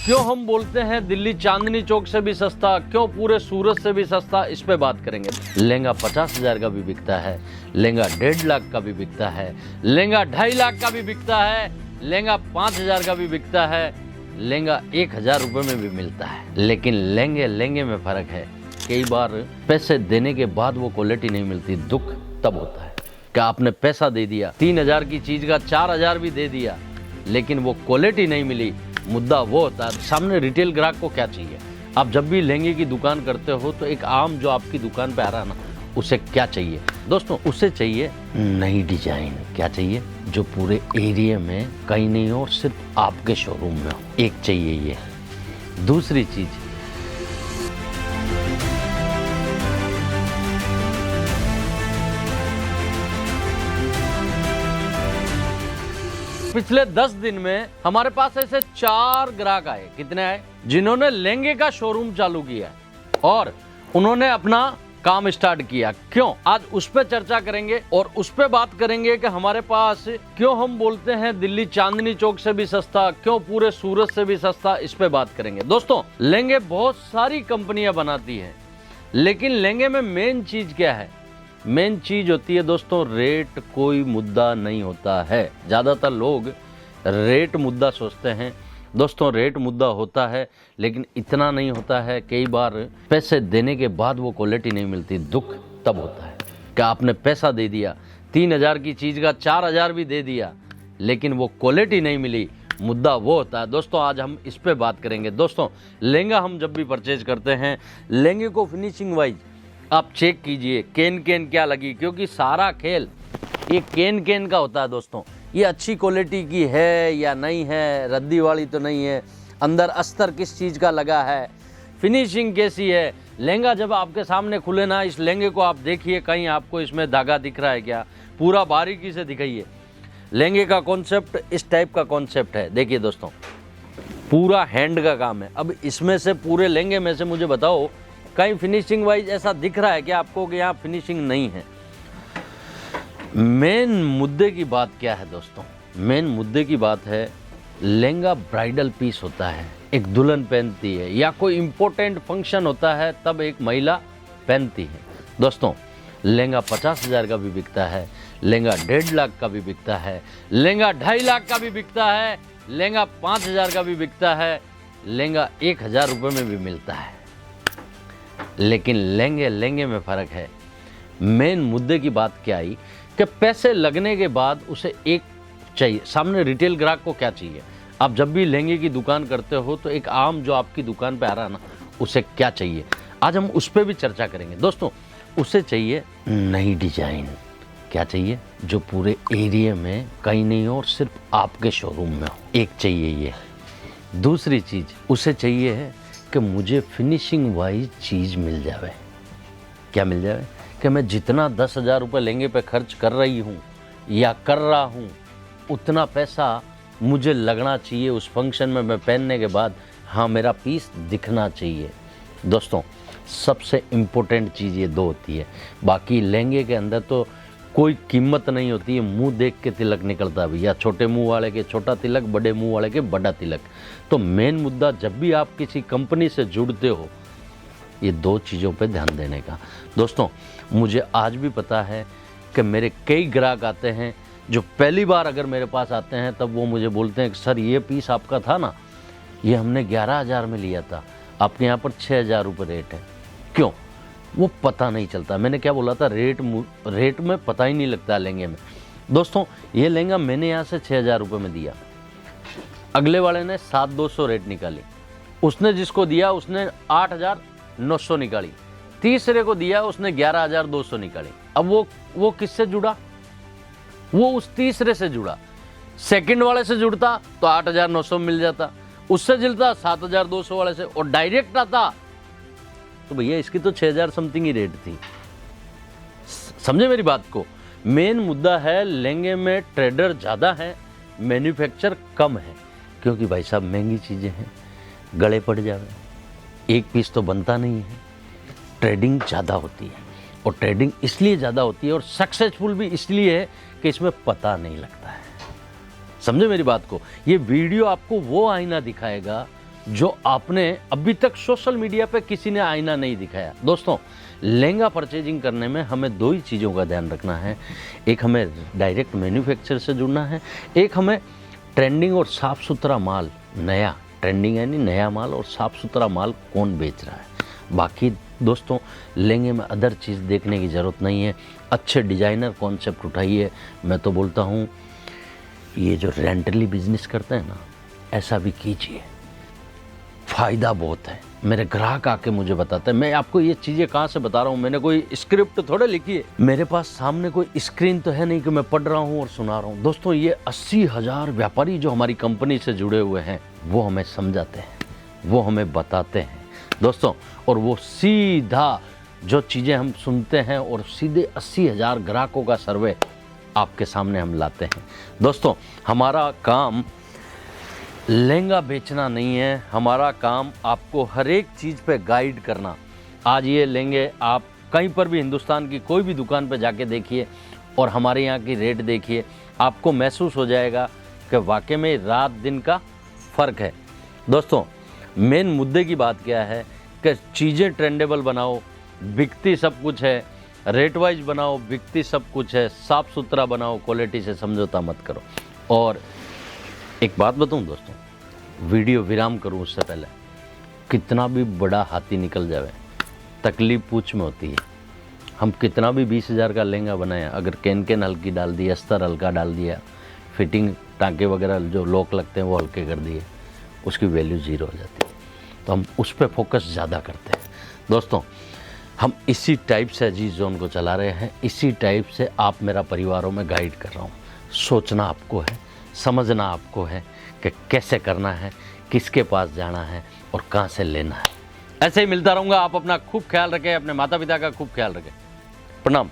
क्यों हम बोलते हैं दिल्ली चांदनी चौक से भी सस्ता, क्यों पूरे सूरत से भी सस्ता, इस पे बात करेंगे। लहंगा 50,000 का भी बिकता है, लहंगा 1.5 लाख का भी बिकता है, लहंगा 2.5 लाख का भी बिकता है, लहंगा 5,000 का भी बिकता है, लहंगा 1,000 रुपये में भी मिलता है। लेकिन लहंगे में फर्क है। कई बार पैसे देने के बाद वो क्वालिटी नहीं मिलती, दुख तब होता है कि आपने पैसा दे दिया, 3,000 की चीज का 4,000 भी दे दिया, लेकिन वो क्वालिटी नहीं मिली। मुद्दा वो होता है सामने रिटेल ग्राहक को क्या चाहिए। आप जब भी लहंगे की दुकान करते हो तो एक आम जो आपकी दुकान पे आ रहा है ना, उसे क्या चाहिए दोस्तों? उसे चाहिए नई डिजाइन। क्या चाहिए? जो पूरे एरिया में कहीं नहीं हो और सिर्फ आपके शोरूम में हो। एक चाहिए ये। दूसरी चीज, पिछले 10 दिन में हमारे पास ऐसे 4 ग्राहक आए। कितने आए? जिन्होंने लहंगे का शोरूम चालू किया और उन्होंने अपना काम स्टार्ट किया। क्यों? आज उस पर चर्चा करेंगे और उस पर बात करेंगे कि हमारे पास क्यों हम बोलते हैं दिल्ली चांदनी चौक से भी सस्ता, क्यों पूरे सूरत से भी सस्ता, इस पे बात करेंगे। दोस्तों, लहंगे बहुत सारी कंपनियां बनाती हैं, लेकिन लहंगे में मेन चीज क्या है? मेन चीज होती है दोस्तों रेट। कोई मुद्दा नहीं होता है। ज्यादातर लोग रेट मुद्दा सोचते हैं। दोस्तों, रेट मुद्दा होता है, लेकिन इतना नहीं होता है। कई बार पैसे देने के बाद वो क्वालिटी नहीं मिलती, दुख तब होता है कि आपने पैसा दे दिया, 3,000 की चीज का 4,000 भी दे दिया, लेकिन वो क्वालिटी नहीं मिली। मुद्दा वो होता है। दोस्तों, आज हम इस पे बात करेंगे। दोस्तों, लहंगा हम जब भी परचेज करते हैं, लहंगे को फिनिशिंग वाइज आप चेक कीजिए केन क्या लगी, क्योंकि सारा खेल ये केन का होता है। दोस्तों, ये अच्छी क्वालिटी की है या नहीं है, रद्दी वाली तो नहीं है, अंदर अस्तर किस चीज़ का लगा है, फिनिशिंग कैसी है। लहंगा जब आपके सामने खुले ना, इस लहंगे को आप देखिए, कहीं आपको इसमें धागा दिख रहा है क्या? पूरा बारीकी से दिखाइए। लहंगे का कॉन्सेप्ट इस टाइप का कॉन्सेप्ट है। देखिए दोस्तों, पूरा हैंड का काम है। अब इसमें से पूरे लहंगे में से मुझे बताओ कहीं फिनिशिंग वाइज ऐसा दिख रहा है कि आपको कि यहाँ फिनिशिंग नहीं है? मेन मुद्दे की बात क्या है दोस्तों? मेन मुद्दे की बात है, लहंगा ब्राइडल पीस होता है, एक दुल्हन पहनती है, या कोई इम्पोर्टेंट फंक्शन होता है तब एक महिला पहनती है। दोस्तों, लहंगा 50,000 का भी बिकता है, लहंगा 1.5 लाख का भी बिकता है, लहंगा 2.5 लाख का भी बिकता है, लहंगा 5,000 का भी बिकता है, लहंगा 1,000 रुपये में भी मिलता है। लेकिन लहंगे में फर्क है। मेन मुद्दे की बात क्या आई कि पैसे लगने के बाद उसे एक चाहिए। सामने रिटेल ग्राहक को क्या चाहिए? आप जब भी लहंगे की दुकान करते हो तो एक आम जो आपकी दुकान पे आ रहा है ना, उसे क्या चाहिए? आज हम उस पर भी चर्चा करेंगे। दोस्तों, उसे चाहिए नई डिजाइन। क्या चाहिए? जो पूरे एरिया में कहीं नहीं हो और सिर्फ आपके शोरूम में हो। एक चाहिए ये। दूसरी चीज, उसे चाहिए है कि मुझे फिनिशिंग वाइज चीज़ मिल जावे। क्या मिल जावे? कि मैं जितना 10,000 रुपये लहंगे पे खर्च कर रही हूँ या कर रहा हूँ, उतना पैसा मुझे लगना चाहिए उस फंक्शन में। मैं पहनने के बाद हाँ, मेरा पीस दिखना चाहिए। दोस्तों, सबसे इम्पोर्टेंट चीज़ ये दो होती है। बाकी लहंगे के अंदर तो कोई कीमत नहीं होती है। मुंह देख के तिलक निकलता है भैया। छोटे मुंह वाले के छोटा तिलक, बड़े मुंह वाले के बड़ा तिलक। तो मेन मुद्दा, जब भी आप किसी कंपनी से जुड़ते हो, ये दो चीज़ों पे ध्यान देने का। दोस्तों, मुझे आज भी पता है कि मेरे कई ग्राहक आते हैं जो पहली बार अगर मेरे पास आते हैं तब वो मुझे बोलते हैं कि सर, ये पीस आपका था ना, ये हमने 11,000 में लिया था, आपके यहाँ पर 6,000 रुपये रेट है। क्यों? वो पता नहीं चलता। मैंने क्या बोला था? रेट में पता ही नहीं लगता लहंगे में। दोस्तों, ये लहंगा मैंने यहाँ से 6,000 रुपये में दिया, अगले वाले ने 7,200 रेट निकाली, उसने जिसको दिया उसने 8,900 निकाली, तीसरे को दिया उसने 11,200 निकाली। अब वो किससे जुड़ा? वो उस तीसरे से जुड़ा। सेकंड वाले से जुड़ता तो 8,900 मिल जाता, उससे जुड़ता 7,200 वाले से, और डायरेक्ट आता तो भैया इसकी तो 6,000 समथिंग ही रेट थी। समझे मेरी बात को? मेन मुद्दा है लहंगे में ट्रेडर ज़्यादा है, मैन्युफैक्चर कम है। क्योंकि भाई साहब महंगी चीज़ें हैं, गले पड़ जावे, एक पीस तो बनता नहीं है। ट्रेडिंग ज़्यादा होती है, और ट्रेडिंग इसलिए ज़्यादा होती है और सक्सेसफुल भी इसलिए है कि इसमें पता नहीं लगता है। समझे मेरी बात को? ये वीडियो आपको वो आईना दिखाएगा जो आपने अभी तक सोशल मीडिया पे किसी ने आईना नहीं दिखाया। दोस्तों, लहंगा परचेजिंग करने में हमें दो ही चीज़ों का ध्यान रखना है। एक हमें डायरेक्ट मैन्युफैक्चर से जुड़ना है, एक हमें ट्रेंडिंग और साफ़ सुथरा माल, नया ट्रेंडिंग यानी नया माल और साफ़ सुथरा माल कौन बेच रहा है। बाकी दोस्तों, लहंगे में अदर चीज़ देखने की ज़रूरत नहीं है। अच्छे डिज़ाइनर कॉन्सेप्ट उठाइए। मैं तो बोलता हूँ ये जो रेंटली बिजनेस करते हैं ना, ऐसा भी कीजिए, फ़ायदा बहुत है। मेरे ग्राहक आके मुझे बताते हैं। मैं आपको ये चीज़ें कहाँ से बता रहा हूँ, मैंने कोई स्क्रिप्ट थोड़े लिखी है, मेरे पास सामने कोई स्क्रीन तो है नहीं कि मैं पढ़ रहा हूँ और सुना रहा हूँ। दोस्तों, ये 80,000 व्यापारी जो हमारी कंपनी से जुड़े हुए हैं, वो हमें समझाते हैं, वो हमें बताते हैं दोस्तों। और वो सीधा जो चीज़ें हम सुनते हैं और सीधे 80,000 ग्राहकों का सर्वे आपके सामने हम लाते हैं। दोस्तों, हमारा काम लहंगा बेचना नहीं है, हमारा काम आपको हर एक चीज़ पे गाइड करना। आज ये लहंगे आप कहीं पर भी हिंदुस्तान की कोई भी दुकान पे जाके देखिए और हमारे यहाँ की रेट देखिए, आपको महसूस हो जाएगा कि वाकई में रात दिन का फ़र्क है। दोस्तों, मेन मुद्दे की बात क्या है कि चीज़ें ट्रेंडेबल बनाओ, बिकती सब कुछ है, रेट वाइज बनाओ, बिकती सब कुछ है, साफ़ सुथरा बनाओ, क्वालिटी से समझौता मत करो। और एक बात बताऊं दोस्तों, वीडियो विराम करूं उससे पहले, कितना भी बड़ा हाथी निकल जाए, तकलीफ पूछ में होती है। हम कितना भी 20,000 का लहंगा बनाया, अगर कैन हल्की डाल दी, अस्तर हल्का डाल दिया, फिटिंग टाँके वगैरह जो लॉक लगते हैं वो हल्के कर दिए, उसकी वैल्यू ज़ीरो हो जाती है। तो हम उस पर फोकस ज़्यादा करते हैं। दोस्तों, हम इसी टाइप से अजीज जोन को चला रहे हैं, इसी टाइप से आप मेरा परिवारों में गाइड कर रहा हूँ। सोचना आपको है, समझना आपको है कि कैसे करना है, किसके पास जाना है और कहाँ से लेना है। ऐसे ही मिलता रहूँगा। आप अपना खूब ख्याल रखें, अपने माता पिता का खूब ख्याल रखें। प्रणाम।